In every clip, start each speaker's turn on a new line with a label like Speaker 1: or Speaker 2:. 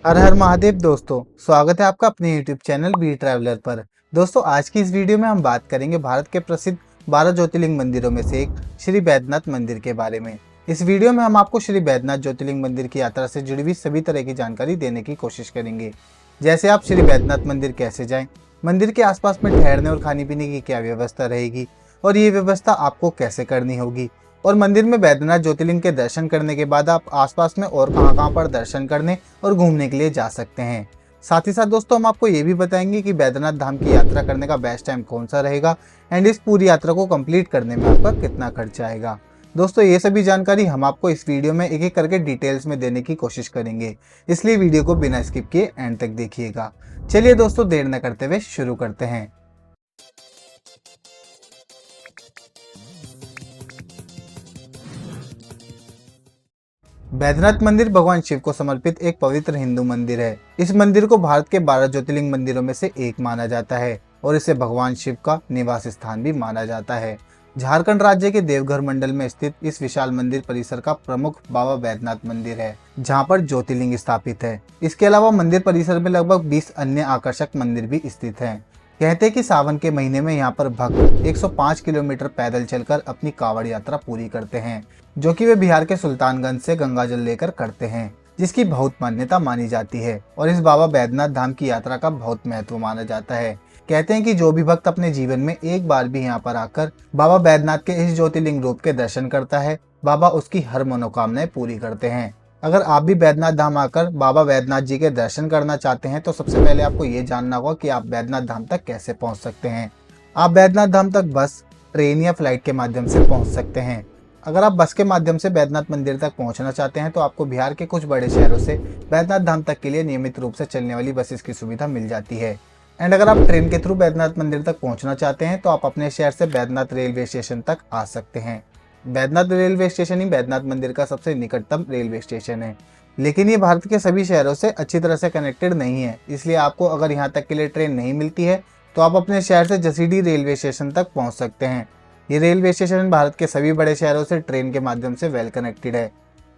Speaker 1: हर हर महादेव दोस्तों, स्वागत है आपका अपने YouTube चैनल बी ट्रैवलर पर। दोस्तों, आज की इस वीडियो में हम बात करेंगे भारत के प्रसिद्ध 12 ज्योतिर्लिंग मंदिरों में से एक श्री बैद्यनाथ मंदिर के बारे में। इस वीडियो में हम आपको श्री बैद्यनाथ ज्योतिर्लिंग मंदिर की यात्रा से जुड़ी हुई सभी तरह की जानकारी देने की कोशिश करेंगे। जैसे आप श्री बैद्यनाथ मंदिर कैसे जाएं, मंदिर के आसपास में ठहरने और खाने पीने की क्या व्यवस्था रहेगी और ये व्यवस्था आपको कैसे करनी होगी, और मंदिर में बैद्यनाथ ज्योतिर्लिंग के दर्शन करने के बाद आप आसपास में और कहां पर दर्शन करने और घूमने के लिए जा सकते हैं। साथ ही साथ दोस्तों, हम आपको ये भी बताएंगे कि बैद्यनाथ धाम की यात्रा करने का बेस्ट टाइम कौन सा रहेगा एंड इस पूरी यात्रा को कंप्लीट करने में आपका कितना खर्चा आएगा। दोस्तों, ये सभी जानकारी हम आपको इस वीडियो में एक एक करके डिटेल्स में देने की कोशिश करेंगे, इसलिए वीडियो को बिना स्किप किए एंड तक देखिएगा। चलिए दोस्तों, देर न करते हुए शुरू करते हैं। बैद्यनाथ मंदिर भगवान शिव को समर्पित एक पवित्र हिंदू मंदिर है। इस मंदिर को भारत के 12 ज्योतिर्लिंग मंदिरों में से एक माना जाता है और इसे भगवान शिव का निवास स्थान भी माना जाता है। झारखंड राज्य के देवघर मंडल में स्थित इस विशाल मंदिर परिसर का प्रमुख बाबा बैद्यनाथ मंदिर है, जहाँ पर ज्योतिर्लिंग स्थापित है। इसके अलावा मंदिर परिसर में लगभग 20 अन्य आकर्षक मंदिर भी स्थित हैं। कहते हैं कि सावन के महीने में यहाँ पर भक्त 105 किलोमीटर पैदल चलकर अपनी कांवड़ यात्रा पूरी करते हैं, जो कि वे बिहार के सुल्तानगंज से गंगाजल लेकर करते हैं, जिसकी बहुत मान्यता मानी जाती है और इस बाबा बैद्यनाथ धाम की यात्रा का बहुत महत्व माना जाता है। कहते हैं कि जो भी भक्त अपने जीवन में एक बार भी यहाँ पर आकर बाबा बैद्यनाथ के इस ज्योतिर्लिंग रूप के दर्शन करता है, बाबा उसकी हर मनोकामनाएं पूरी करते हैं। अगर आप भी बैद्यनाथ धाम आकर बाबा बैद्यनाथ जी के दर्शन करना चाहते हैं तो सबसे पहले आपको ये जानना होगा कि आप बैद्यनाथ धाम तक कैसे पहुंच सकते हैं। आप बैद्यनाथ धाम तक बस, ट्रेन या फ्लाइट के माध्यम से पहुंच सकते हैं। अगर आप बस के माध्यम से बैद्यनाथ मंदिर तक पहुंचना चाहते हैं तो आपको बिहार के कुछ बड़े शहरों से बैद्यनाथ धाम तक के लिए नियमित रूप से चलने वाली बसेस की सुविधा मिल जाती है। एंड अगर आप ट्रेन के थ्रू बैद्यनाथ मंदिर तक पहुंचना चाहते हैं तो आप अपने शहर से बैद्यनाथ रेलवे स्टेशन तक आ सकते हैं। बैद्यनाथ रेलवे स्टेशन ही बैद्यनाथ मंदिर का सबसे निकटतम रेलवे स्टेशन है, लेकिन ये भारत के सभी शहरों से अच्छी तरह से कनेक्टेड नहीं है। इसलिए आपको अगर यहाँ तक के लिए ट्रेन नहीं मिलती है तो आप अपने शहर से जसीडीह रेलवे स्टेशन तक पहुँच सकते हैं। ये रेलवे स्टेशन भारत के सभी बड़े शहरों से ट्रेन के माध्यम से वेल कनेक्टेड है।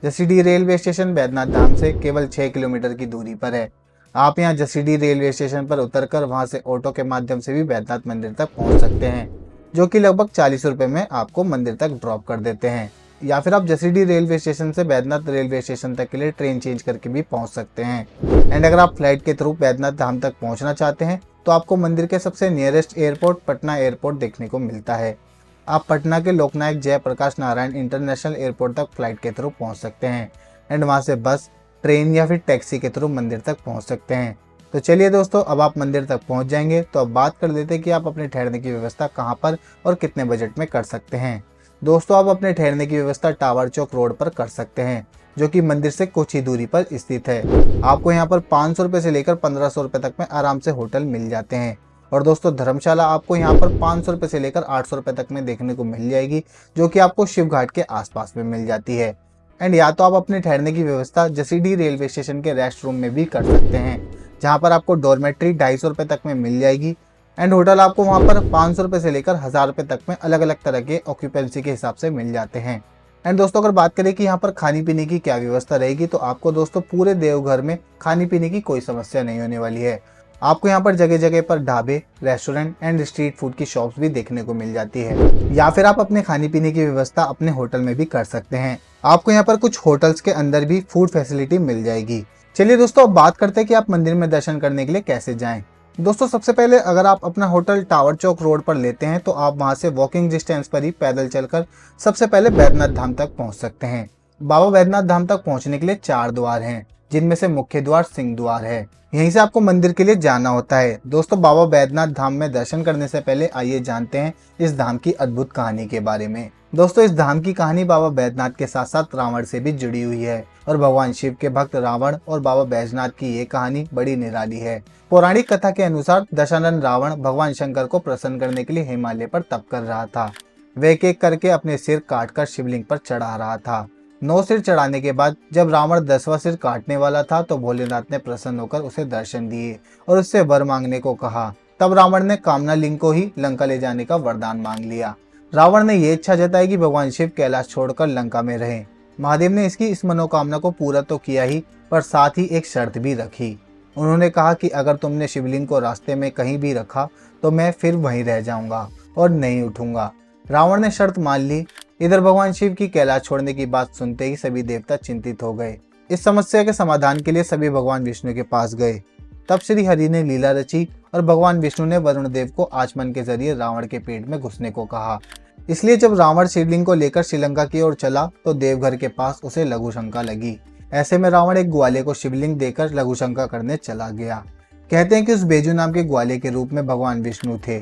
Speaker 1: जसीडीह रेलवे स्टेशन बैद्यनाथ धाम से केवल 6 किलोमीटर की दूरी पर है। आप यहाँ जसीडीह रेलवे स्टेशन पर उतरकर वहाँ से ऑटो के माध्यम से भी बैद्यनाथ मंदिर तक पहुँच सकते हैं, जो कि लगभग 40 रुपये में आपको मंदिर तक ड्रॉप कर देते हैं। या फिर आप जसीडीह रेलवे स्टेशन से बैद्यनाथ रेलवे स्टेशन तक के लिए ट्रेन चेंज करके भी पहुंच सकते हैं। एंड अगर आप फ्लाइट के थ्रू बैद्यनाथ धाम तक पहुंचना चाहते हैं तो आपको मंदिर के सबसे नियरेस्ट एयरपोर्ट पटना एयरपोर्ट देखने को मिलता है। आप पटना के लोकनायक जयप्रकाश नारायण इंटरनेशनल एयरपोर्ट तक फ्लाइट के थ्रू पहुँच सकते हैं एंड वहाँ से बस, ट्रेन या फिर टैक्सी के थ्रू मंदिर तक पहुँच सकते हैं। तो चलिए दोस्तों, अब आप मंदिर तक पहुंच जाएंगे तो अब बात कर लेते हैं कि आप अपने ठहरने की व्यवस्था कहां पर और कितने बजट में कर सकते हैं। दोस्तों, आप अपने ठहरने की व्यवस्था टावर चौक रोड पर कर सकते हैं, जो कि मंदिर से कुछ ही दूरी पर स्थित है। आपको यहाँ पर 500 रुपये से लेकर 1500 रुपये तक में आराम से होटल मिल जाते हैं। और दोस्तों, धर्मशाला आपको यहाँ पर 500 रुपये से लेकर 800 रुपये तक में देखने को मिल जाएगी, जो कि आपको शिव घाट के आसपास में मिल जाती है। एंड या तो आप अपने ठहरने की व्यवस्था जसीडीह रेलवे स्टेशन के रेस्ट रूम में भी कर सकते हैं, जहाँ पर आपको डॉर्मेट्री 250 रुपये तक में मिल जाएगी। एंड होटल आपको वहाँ पर 500 रुपये से लेकर 1000 रुपये तक में अलग अलग तरह के ऑक्यूपेंसी के हिसाब से मिल जाते हैं। एंड दोस्तों, अगर बात करें कि यहाँ पर खाने पीने की क्या व्यवस्था रहेगी तो आपको दोस्तों पूरे देवघर में खाने पीने की कोई समस्या नहीं होने वाली है। आपको यहाँ पर जगह जगह पर ढाबे, रेस्टोरेंट एंड स्ट्रीट फूड की शॉप्स भी देखने को मिल जाती है। या फिर आप अपने खाने पीने की व्यवस्था अपने होटल में भी कर सकते हैं। आपको यहाँ पर कुछ होटल्स के अंदर भी फूड फैसिलिटी मिल जाएगी। चलिए दोस्तों, अब बात करते हैं कि आप मंदिर में दर्शन करने के लिए कैसे जाएं। दोस्तों, सबसे पहले अगर आप अपना होटल टावर चौक रोड पर लेते हैं तो आप वहां से वॉकिंग डिस्टेंस पर ही पैदल चलकर सबसे पहले बैद्यनाथ धाम तक पहुंच सकते हैं। बाबा बैद्यनाथ धाम तक पहुंचने के लिए 4 द्वार हैं, जिनमें से मुख्य द्वार सिंह द्वार है। यहीं से आपको मंदिर के लिए जाना होता है। दोस्तों, बाबा बैद्यनाथ धाम में दर्शन करने से पहले आइए जानते हैं इस धाम की अद्भुत कहानी के बारे में। दोस्तों, इस धाम की कहानी बाबा बैद्यनाथ के साथ साथ रावण से भी जुड़ी हुई है और भगवान शिव के भक्त रावण और बाबा बैजनाथ की ये कहानी बड़ी निराली है। पौराणिक कथा के अनुसार दशानन रावण भगवान शंकर को प्रसन्न करने के लिए हिमालय पर तप कर रहा था। वे एक एक करके अपने सिर काटकर शिवलिंग पर चढ़ा रहा था। 9 सिर चढ़ाने के बाद जब रावण 10वां सिर काटने वाला था तो भोलेनाथ ने प्रसन्न होकर उसे दर्शन दिए और उससे वर मांगने को कहा। तब रावण ने कामना लिंग को ही लंका ले जाने का वरदान मांग लिया। रावण ने ये इच्छा जताई कि भगवान शिव कैलाश छोड़कर लंका में रहें। महादेव ने इसकी इस मनोकामना को पूरा तो किया ही, पर साथ ही एक शर्त भी रखी। उन्होंने कहा कि अगर तुमने शिवलिंग को रास्ते में कहीं भी रखा तो मैं फिर वहीं रह जाऊंगा और नहीं उठूंगा। रावण ने शर्त मान ली। इधर भगवान शिव की कैलाश छोड़ने की बात सुनते ही सभी देवता चिंतित हो गए। इस समस्या के समाधान के लिए सभी भगवान विष्णु के पास गए। तब श्री हरि ने लीला रची और भगवान विष्णु ने वरुण देव को आचमन के जरिए रावण के पेट में घुसने को कहा। इसलिए जब रावण शिवलिंग को लेकर श्रीलंका की ओर चला तो देवघर के पास उसे लघु शंका लगी। ऐसे में रावण एक ग्वाले को शिवलिंग देकर लघु शंका करने चला गया। कहते हैं कि उस बेजू नाम के ग्वाले के रूप में भगवान विष्णु थे।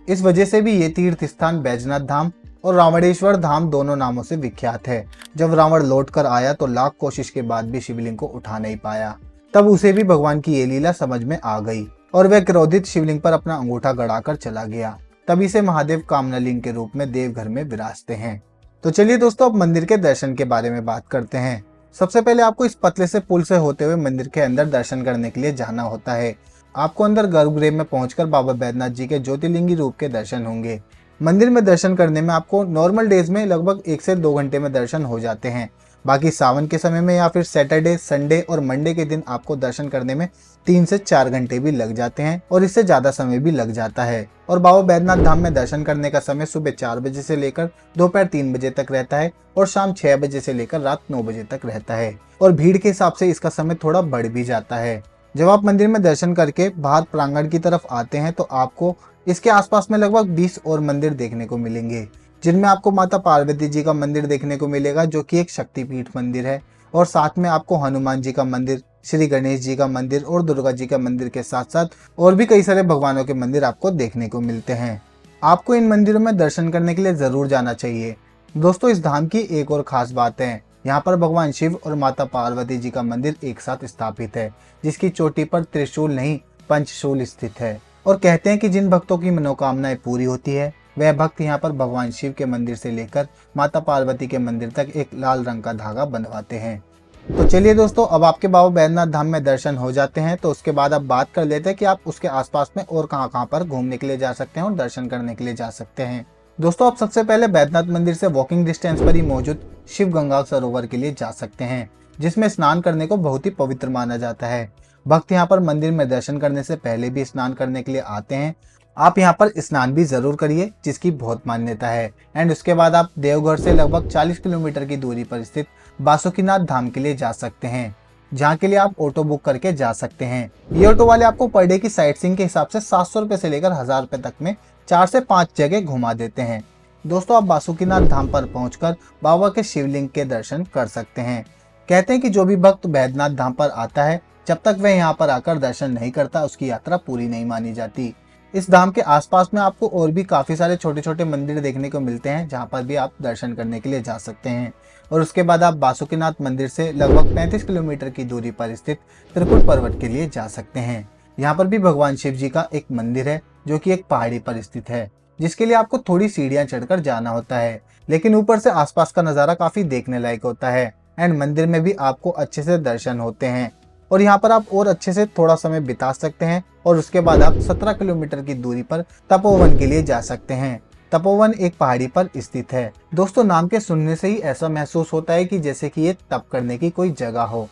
Speaker 1: इस वजह से भी ये तीर्थ स्थान बैजनाथ धाम और रावणेश्वर धाम दोनों नामों से विख्यात है। जब रावण लौट कर आया तो लाख कोशिश के बाद भी शिवलिंग को उठा नहीं पाया। तब उसे भी भगवान की ये लीला समझ में आ गई और वह क्रोधित शिवलिंग पर अपना अंगूठा गड़ाकर चला गया। तभी से महादेव कामनालिंग के रूप में देवघर में विराजते हैं। तो चलिए दोस्तों, अब मंदिर के दर्शन के बारे में बात करते हैं। सबसे पहले आपको इस पतले से पुल से होते हुए मंदिर के अंदर दर्शन करने के लिए जाना होता है। आपको अंदर गर्भगृह में पहुंचकर बाबा बैद्यनाथ जी के ज्योतिर्लिंगी रूप के दर्शन होंगे। मंदिर में दर्शन करने में आपको नॉर्मल डेज में लगभग 1 से 2 घंटे में दर्शन हो जाते हैं। बाकी सावन के समय में या फिर सैटरडे, संडे और मंडे के दिन आपको दर्शन करने में 3 से 4 घंटे भी लग जाते हैं और इससे ज्यादा समय भी लग जाता है। और बाबा बैद्यनाथ धाम में दर्शन करने का समय सुबह 4 बजे से लेकर दोपहर 3 बजे तक रहता है और शाम 6 बजे से लेकर रात 9 बजे तक रहता है। और भीड़ के हिसाब से इसका समय थोड़ा बढ़ भी जाता है। जब आप मंदिर में दर्शन करके बाहर प्रांगण की तरफ आते हैं तो आपको इसके आसपास में लगभग 20 और मंदिर देखने को मिलेंगे, जिनमें आपको माता पार्वती जी का मंदिर देखने को मिलेगा जो कि एक शक्तिपीठ मंदिर है। और साथ में आपको हनुमान जी का मंदिर, श्री गणेश जी का मंदिर और दुर्गा जी का मंदिर के साथ साथ और भी कई सारे भगवानों के मंदिर आपको देखने को मिलते हैं। आपको इन मंदिरों में दर्शन करने के लिए जरूर जाना चाहिए। दोस्तों, इस धाम की एक और खास बात है, यहाँ पर भगवान शिव और माता पार्वती जी का मंदिर एक साथ स्थापित है, जिसकी चोटी पर त्रिशूल नहीं पंचशूल स्थित है। और कहते हैं कि जिन भक्तों की मनोकामनाएं पूरी होती है वह भक्त यहाँ पर भगवान शिव के मंदिर से लेकर माता पार्वती के मंदिर तक एक लाल रंग का धागा बनवाते हैं। तो चलिए दोस्तों, अब आपके बाबा बैद्यनाथ धाम में दर्शन हो जाते हैं तो उसके बाद अब बात कर लेते हैं कि आप उसके आसपास में और कहाँ पर घूमने के लिए जा सकते हैं और दर्शन करने के लिए जा सकते हैं। दोस्तों, आप सबसे पहले बैद्यनाथ मंदिर से वॉकिंग डिस्टेंस पर ही मौजूद शिव गंगा सरोवर के लिए जा सकते हैं, जिसमें स्नान करने को बहुत ही पवित्र माना जाता है। भक्त यहाँ पर मंदिर में दर्शन करने से पहले भी स्नान करने के लिए आते हैं। आप यहाँ पर स्नान भी जरूर करिए, जिसकी बहुत मान्यता है। एंड उसके बाद आप देवघर से लगभग 40 किलोमीटर की दूरी पर स्थित बासुकीनाथ धाम के लिए जा सकते हैं, जहाँ के लिए आप ऑटो बुक करके जा सकते हैं। ये ऑटो वाले आपको पर डे की साइट सीइंग के हिसाब से 700 रुपए से लेकर 1000 रुपए तक में 4 से 5 जगह घुमा देते हैं। दोस्तों, आप बासुकीनाथ धाम पर पहुंचकर बाबा के शिवलिंग के दर्शन कर सकते हैं। कहते हैं कि जो भी भक्त बैद्यनाथ धाम पर आता है, जब तक वह यहाँ पर आकर दर्शन नहीं करता उसकी यात्रा पूरी नहीं मानी जाती। इस धाम के आसपास में आपको और भी काफी सारे छोटे छोटे मंदिर देखने को मिलते हैं, जहाँ पर भी आप दर्शन करने के लिए जा सकते हैं। और उसके बाद आप बासुकीनाथ मंदिर से लगभग 35 किलोमीटर की दूरी पर स्थित त्रिकुट पर्वत के लिए जा सकते हैं। यहाँ पर भी भगवान शिव जी का एक मंदिर है जो कि एक पहाड़ी पर स्थित है, जिसके लिए आपको थोड़ी सीढ़ियां चढ़कर जाना होता है, लेकिन ऊपर से आसपास का नज़ारा काफी देखने लायक होता है। एंड मंदिर में भी आपको अच्छे से दर्शन होते हैं और यहाँ पर आप और अच्छे से थोड़ा समय बिता सकते हैं। और उसके बाद आप 17 किलोमीटर की दूरी पर तपोवन के लिए जा सकते हैं। तपोवन एक पहाड़ी पर स्थित है। दोस्तों, नाम के सुनने से ही ऐसा महसूस होता है कि जैसे कि ये तप करने की कोई जगह हो,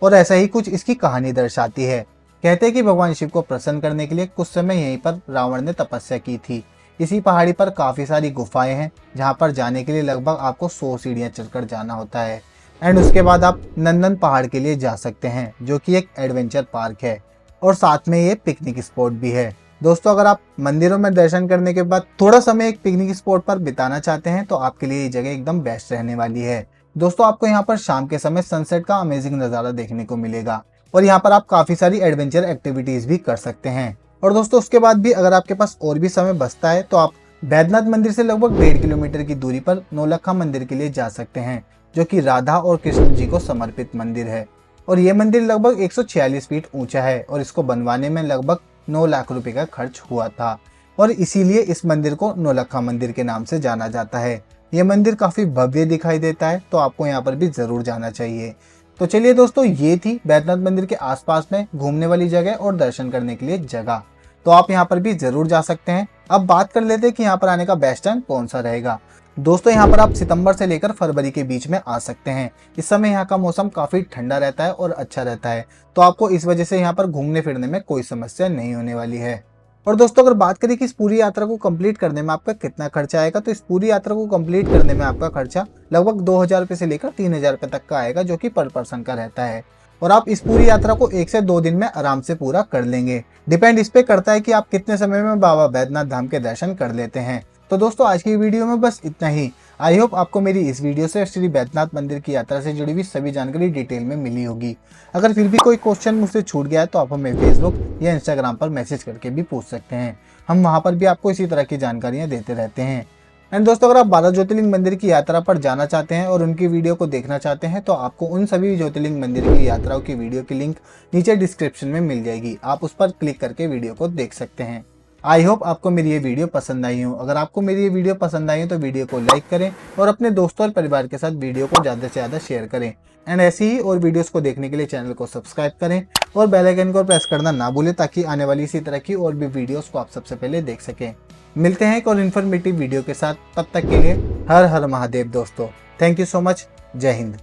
Speaker 1: और ऐसा ही कुछ इसकी कहानी दर्शाती है। कहते हैं कि भगवान शिव को प्रसन्न करने के लिए कुछ समय यहीं पर रावण ने तपस्या की थी। इसी पहाड़ी पर काफी सारी गुफाएं हैं, जहाँ पर जाने के लिए लगभग आपको 100 सीढ़ियां चढ़कर जाना होता है। एंड उसके बाद आप नंदन पहाड़ के लिए जा सकते हैं, जो कि एक एडवेंचर पार्क है और साथ में ये पिकनिक स्पॉट भी है। दोस्तों, अगर आप मंदिरों में दर्शन करने के बाद थोड़ा समय एक पिकनिक स्पॉट पर बिताना चाहते हैं तो आपके लिए ये जगह एकदम बेस्ट रहने वाली है। दोस्तों, आपको यहाँ पर शाम के समय सनसेट का अमेजिंग नज़ारा देखने को मिलेगा और यहाँ पर आप काफी सारी एडवेंचर एक्टिविटीज भी कर सकते हैं। और दोस्तों, उसके बाद भी अगर आपके पास और भी समय बचता है तो आप बैद्यनाथ मंदिर से लगभग 1.5 किलोमीटर की दूरी पर नौलखा मंदिर के लिए जा सकते हैं, जो कि राधा और कृष्ण जी को समर्पित मंदिर है। और ये मंदिर लगभग 146 फीट ऊंचा है और इसको बनवाने में लगभग 9 लाख रुपए का खर्च हुआ था और इसीलिए इस मंदिर को नौलखा मंदिर के नाम से जाना जाता है। ये मंदिर काफी भव्य दिखाई देता है, तो आपको यहाँ पर भी जरूर जाना चाहिए। तो चलिए दोस्तों, ये थी बैद्यनाथ मंदिर के आसपास में घूमने वाली जगह और दर्शन करने के लिए जगह। तो आप यहाँ पर भी जरूर जा सकते हैं। अब बात कर लेते हैं कि यहाँ पर आने का बेस्ट टाइम कौन सा रहेगा। दोस्तों यहाँ पर आप सितंबर से लेकर फरवरी के बीच में आ सकते हैं। इस समय यहाँ का मौसम काफी ठंडा रहता है और अच्छा रहता है, तो आपको इस वजह से यहाँ पर घूमने फिरने में कोई समस्या नहीं होने वाली है। और दोस्तों अगर बात करें कि इस पूरी यात्रा को कंप्लीट करने में आपका कितना खर्चा आएगा, तो इस पूरी यात्रा को कंप्लीट करने में आपका खर्चा लगभग 2000 रुपये से लेकर 3000 रुपये तक का आएगा, जो कि पर पर्सन का रहता है। और आप इस पूरी यात्रा को 1 से 2 दिन में आराम से पूरा कर लेंगे। डिपेंड इस पे करता है कि आप कितने समय में बाबा बैद्यनाथ धाम के दर्शन कर लेते हैं। तो दोस्तों आज की वीडियो में बस इतना ही। आई होप आपको मेरी इस वीडियो से श्री बैद्यनाथ मंदिर की यात्रा से जुड़ी हुई सभी जानकारी डिटेल में मिली होगी। अगर फिर भी कोई क्वेश्चन मुझसे छूट गया है तो आप हमें फेसबुक या इंस्टाग्राम पर मैसेज करके भी पूछ सकते हैं। हम वहां पर भी आपको इसी तरह की जानकारियां देते रहते हैं। एंड दोस्तों अगर आप 12 ज्योतिर्लिंग मंदिर की यात्रा पर जाना चाहते हैं और उनकी वीडियो को देखना चाहते हैं, तो आपको उन सभी ज्योतिर्लिंग मंदिर की यात्राओं की वीडियो की लिंक नीचे डिस्क्रिप्शन में मिल जाएगी। आप उस पर क्लिक करके वीडियो को देख सकते हैं। आई होप आपको मेरी ये वीडियो पसंद आई हो। अगर आपको मेरी ये वीडियो पसंद आई हो तो वीडियो को लाइक करें और अपने दोस्तों और परिवार के साथ वीडियो को ज़्यादा से ज़्यादा शेयर करें। एंड ऐसी ही और वीडियोस को देखने के लिए चैनल को सब्सक्राइब करें और बेल आइकन को प्रेस करना ना भूलें, ताकि आने वाली इसी तरह की और भी वीडियोस को आप सबसे पहले देख सकें। मिलते हैं एक और इन्फॉर्मेटिव वीडियो के साथ, तब तक के लिए हर हर महादेव दोस्तों। Thank you so much. जय हिंद।